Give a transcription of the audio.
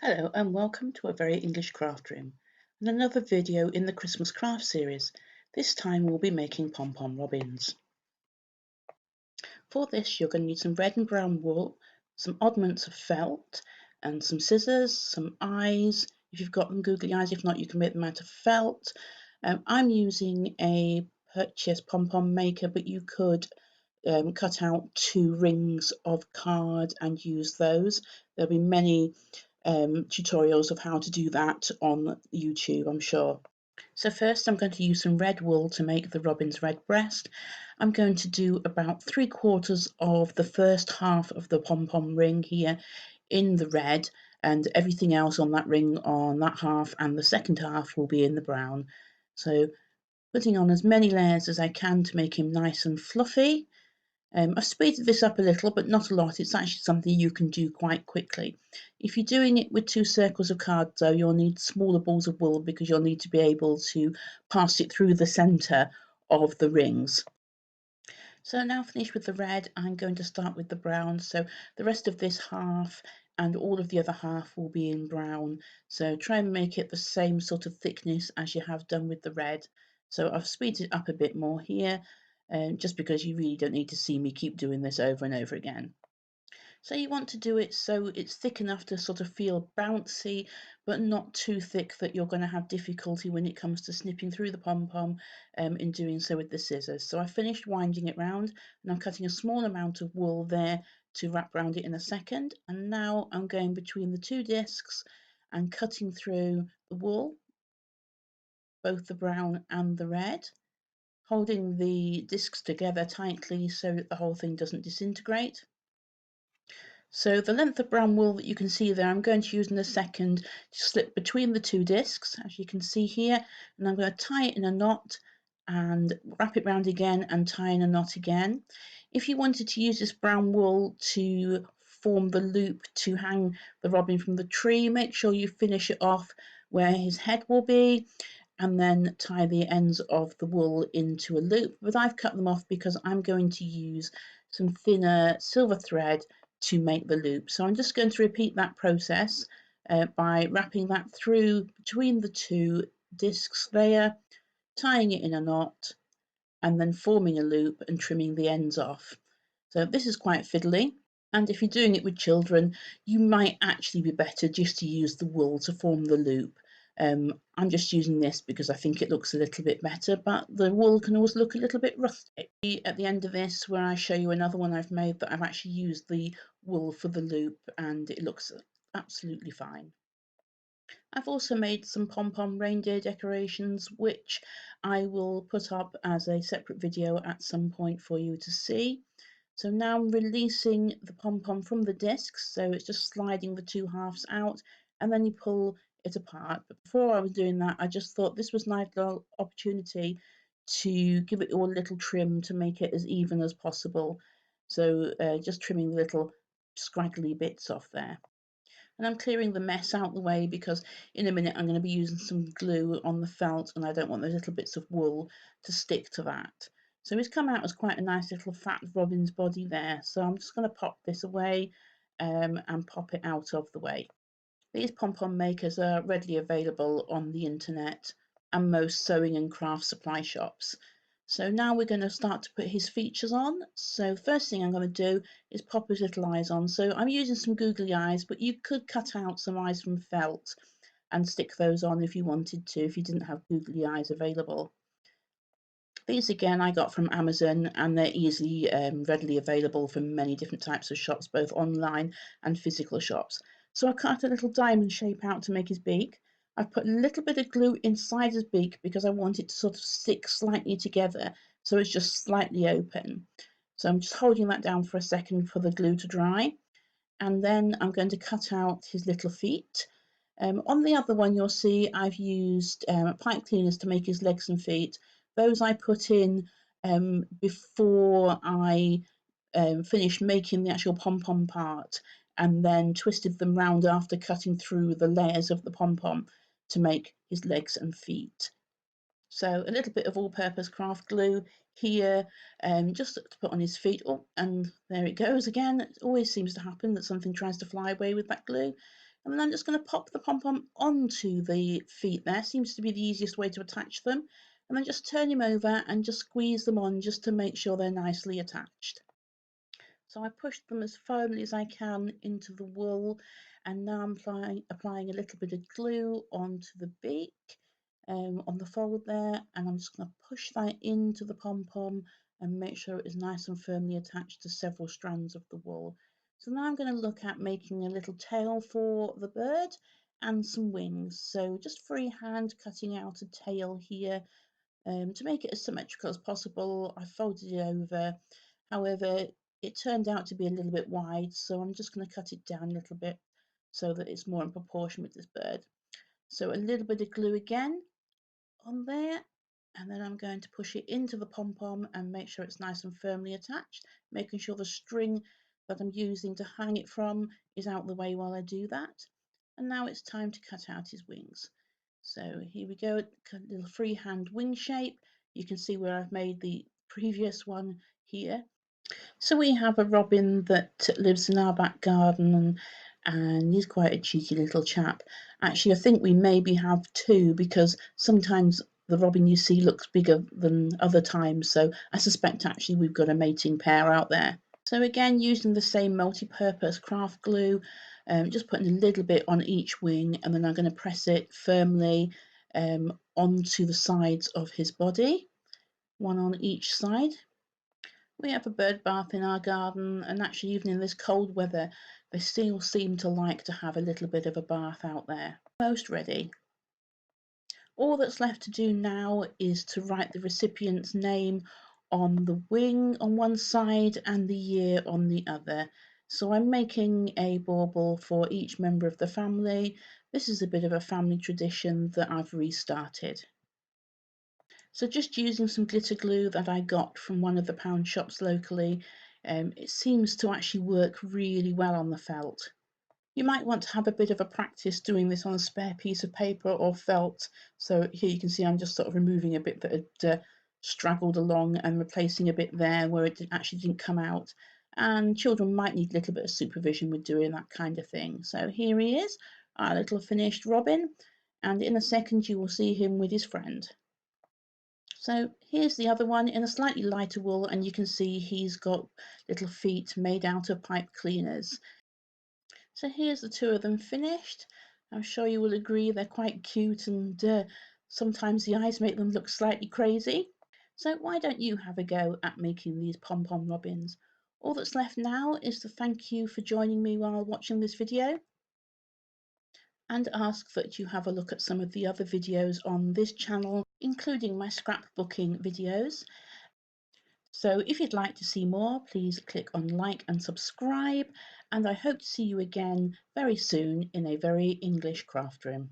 Hello and welcome to a very English craft room and another video in the Christmas craft series. This time we'll be making pom-pom robins. For this you're going to need some red and brown wool, some oddments of felt and some scissors, some eyes, if you've got them googly eyes, if not you can make them out of felt. I'm using a purchased pom-pom maker, but you could cut out 2 rings of card and use those. There'll be many tutorials of how to do that on YouTube, I'm sure. So first I'm going to use some red wool to make the robin's red breast. I'm going to do about 3/4 of the first half of the pom-pom ring here in the red, and everything else on that ring on that half and the second half will be in the brown. So putting on as many layers as I can to make him nice and fluffy. I've speeded this up a little, but not a lot. It's actually something you can do quite quickly. If you're doing it with 2 circles of card, though, you'll need smaller balls of wool because you'll need to be able to pass it through the centre of the rings. So now finished with the red, I'm going to start with the brown. So the rest of this half and all of the other half will be in brown. So try and make it the same sort of thickness as you have done with the red. So I've speeded it up a bit more here, just because you really don't need to see me keep doing this over and over again. So you want to do it so it's thick enough to sort of feel bouncy, but not too thick that you're going to have difficulty when it comes to snipping through the pom-pom in doing so with the scissors. So I finished winding it round and I'm cutting a small amount of wool there to wrap around it in a second. And now I'm going between the 2 discs and cutting through the wool, both the brown and the red, holding the discs together tightly so that the whole thing doesn't disintegrate. So the length of brown wool that you can see there, I'm going to use in a second to slip between the 2 discs, as you can see here, and I'm going to tie it in a knot and wrap it round again and tie in a knot again. If you wanted to use this brown wool to form the loop to hang the robin from the tree, make sure you finish it off where his head will be and then tie the ends of the wool into a loop. But I've cut them off because I'm going to use some thinner silver thread to make the loop. So I'm just going to repeat that process by wrapping that through between the 2 discs there, tying it in a knot, and then forming a loop and trimming the ends off. So this is quite fiddly. And if you're doing it with children, you might actually be better just to use the wool to form the loop. I'm just using this because I think it looks a little bit better, but the wool can always look a little bit rustic. At the end of this, where I show you another one I've made that I've actually used the wool for the loop and it looks absolutely fine. I've also made some pom-pom reindeer decorations, which I will put up as a separate video at some point for you to see. So now I'm releasing the pom-pom from the discs, so it's just sliding the 2 halves out and then you pull it apart. But before I was doing that, I just thought this was a nice little opportunity to give it all a little trim to make it as even as possible. So just trimming the little scraggly bits off there. And I'm clearing the mess out the way because in a minute I'm going to be using some glue on the felt and I don't want those little bits of wool to stick to that. So it's come out as quite a nice little fat robin's body there. So I'm just going to pop this away and pop it out of the way. These pom-pom makers are readily available on the internet and most sewing and craft supply shops. So now we're going to start to put his features on. So first thing I'm going to do is pop his little eyes on. So I'm using some googly eyes, but you could cut out some eyes from felt and stick those on if you wanted to, if you didn't have googly eyes available. These again I got from Amazon and they're easily readily available from many different types of shops, both online and physical shops. So I cut a little diamond shape out to make his beak. I've put a little bit of glue inside his beak because I want it to sort of stick slightly together, so it's just slightly open. So I'm just holding that down for a second for the glue to dry, and then I'm going to cut out his little feet. On the other one you'll see I've used pipe cleaners to make his legs and feet. Those I put in before I finished making the actual pom-pom part and then twisted them round after cutting through the layers of the pom-pom to make his legs and feet. So a little bit of all-purpose craft glue here, just to put on his feet. Oh, and there it goes again. It always seems to happen that something tries to fly away with that glue. And then I'm just going to pop the pom-pom onto the feet there. Seems to be the easiest way to attach them. And then just turn him over and just squeeze them on just to make sure they're nicely attached. So I pushed them as firmly as I can into the wool, and now I'm applying a little bit of glue onto the beak on the fold there, and I'm just going to push that into the pom-pom and make sure it is nice and firmly attached to several strands of the wool. So now I'm going to look at making a little tail for the bird and some wings. So just freehand cutting out a tail here. To make it as symmetrical as possible, I folded it over. However, it turned out to be a little bit wide, so I'm just going to cut it down a little bit so that it's more in proportion with this bird. So a little bit of glue again on there, and then I'm going to push it into the pom-pom and make sure it's nice and firmly attached, making sure the string that I'm using to hang it from is out the way while I do that. And now it's time to cut out his wings. So here we go, a little freehand wing shape. You can see where I've made the previous one here. So we have a robin that lives in our back garden, and he's quite a cheeky little chap. Actually, I think we maybe have two, because sometimes the robin you see looks bigger than other times, so I suspect actually we've got a mating pair out there. So again, using the same multi-purpose craft glue, just putting a little bit on each wing, and then I'm going to press it firmly onto the sides of his body, one on each side. We have a bird bath in our garden, and actually even in this cold weather they still seem to like to have a little bit of a bath out there. Almost ready. All that's left to do now is to write the recipient's name on the wing on one side and the year on the other. So I'm making a bauble for each member of the family. This is a bit of a family tradition that I've restarted. So just using some glitter glue that I got from one of the pound shops locally, it seems to actually work really well on the felt. You might want to have a bit of a practice doing this on a spare piece of paper or felt. So here you can see I'm just sort of removing a bit that had straggled along and replacing a bit there where it actually didn't come out. And children might need a little bit of supervision with doing that kind of thing. So here he is, our little finished robin, and in a second you will see him with his friend. So here's the other one in a slightly lighter wool, and you can see he's got little feet made out of pipe cleaners. So here's the two of them finished. I'm sure you will agree they're quite cute, and sometimes the eyes make them look slightly crazy. So why don't you have a go at making these pom-pom robins? All that's left now is to thank you for joining me while watching this video, and ask that you have a look at some of the other videos on this channel, including my scrapbooking videos. So if you'd like to see more, please click on like and subscribe, and I hope to see you again very soon in a very English craft room.